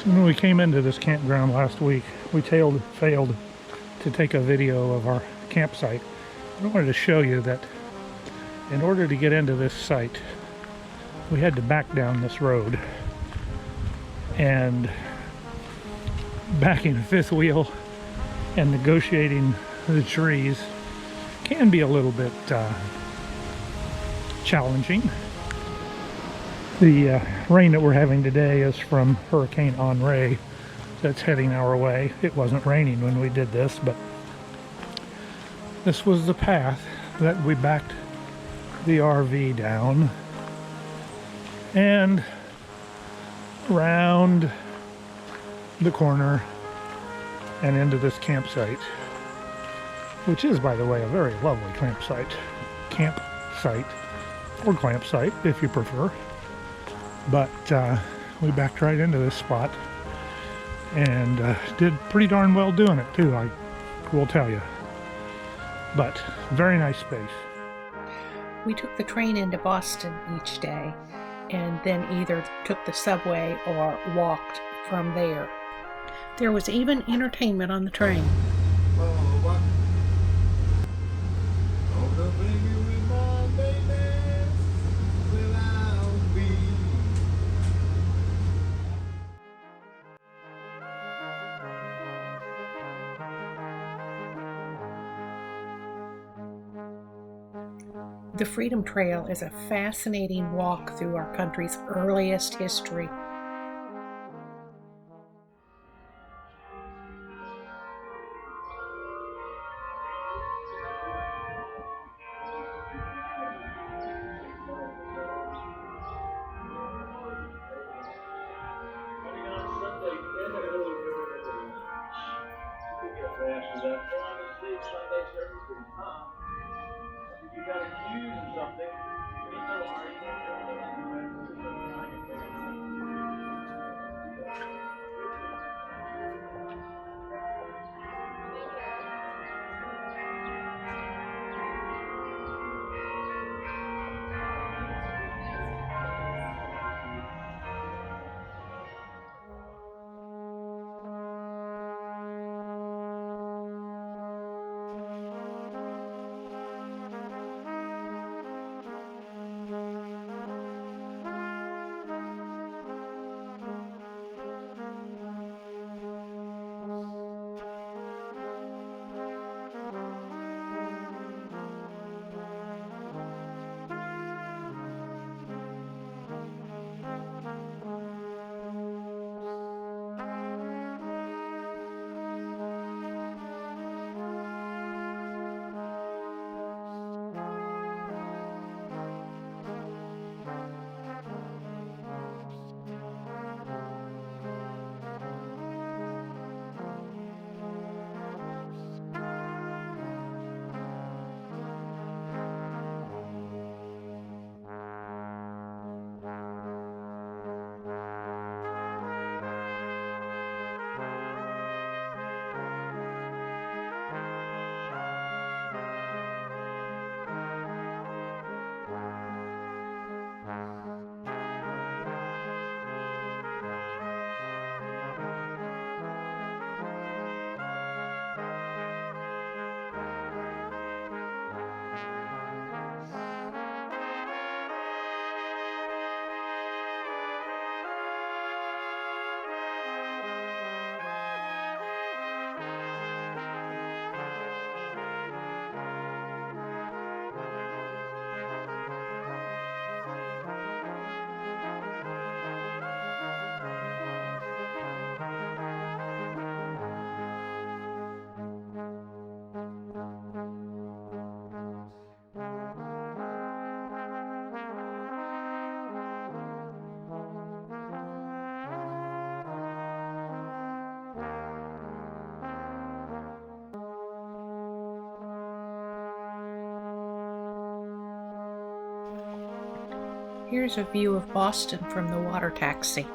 When we came into this campground last week, we failed to take a video of our campsite. I wanted to show you that in order to get into this site, we had to back down this road. And backing a fifth wheel and negotiating the trees can be a little bit challenging. The rain that we're having today is from Hurricane Henri that's heading our way. It wasn't raining when we did this, but this was the path that we backed the RV down and round the corner and into this campsite, which is, by the way, a very lovely campsite or campsite if you prefer. But we backed right into this spot and did pretty darn well doing it too, I will tell you. But very nice space. We took the train into Boston each day and then either took the subway or walked from there. There was even entertainment on the train. The Freedom Trail is a fascinating walk through our country's earliest history. Here's a view of Boston from the water taxi.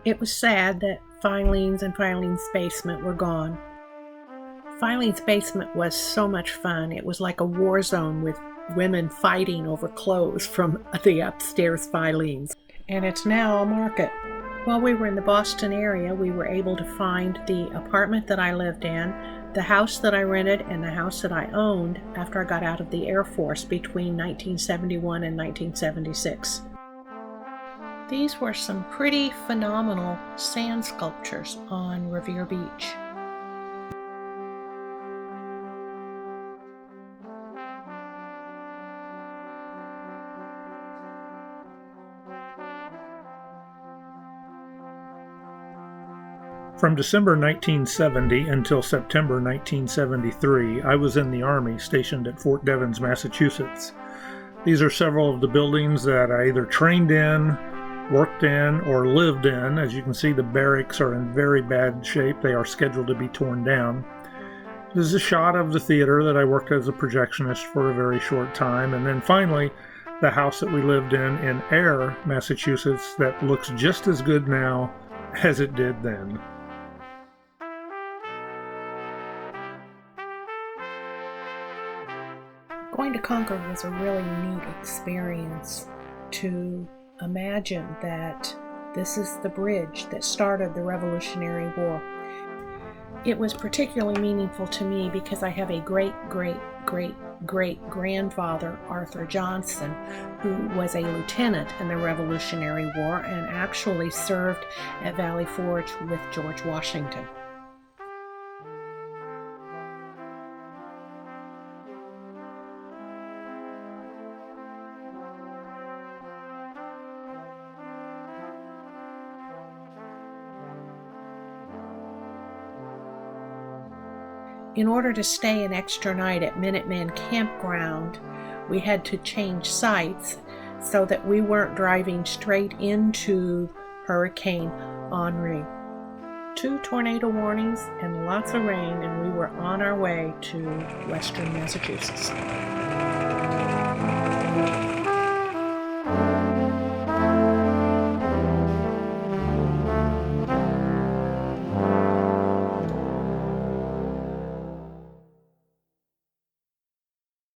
It was sad that Filene's and Filene's basement were gone. Filene's basement was so much fun. It was like a war zone with women fighting over clothes from the upstairs Filene's. And it's now a market. While we were in the Boston area, we were able to find the apartment that I lived in, the house that I rented, and the house that I owned after I got out of the Air Force between 1971 and 1976. These were some pretty phenomenal sand sculptures on Revere Beach. From December 1970 until September 1973, I was in the Army stationed at Fort Devens, Massachusetts. These are several of the buildings that I either trained in, worked in, or lived in. As you can see, the barracks are in very bad shape. They are scheduled to be torn down. This is a shot of the theater that I worked as a projectionist for a very short time. And then finally, the house that we lived in Ayer, Massachusetts, that looks just as good now as it did then. Going to Concord was a really neat experience to imagine that this is the bridge that started the Revolutionary War. It was particularly meaningful to me because I have a great-great-great-great-grandfather, Arthur Johnson, who was a lieutenant in the Revolutionary War and actually served at Valley Forge with George Washington. In order to stay an extra night at Minuteman Campground, we had to change sites so that we weren't driving straight into Hurricane Henri. 2 tornado warnings and lots of rain, and we were on our way to western Massachusetts.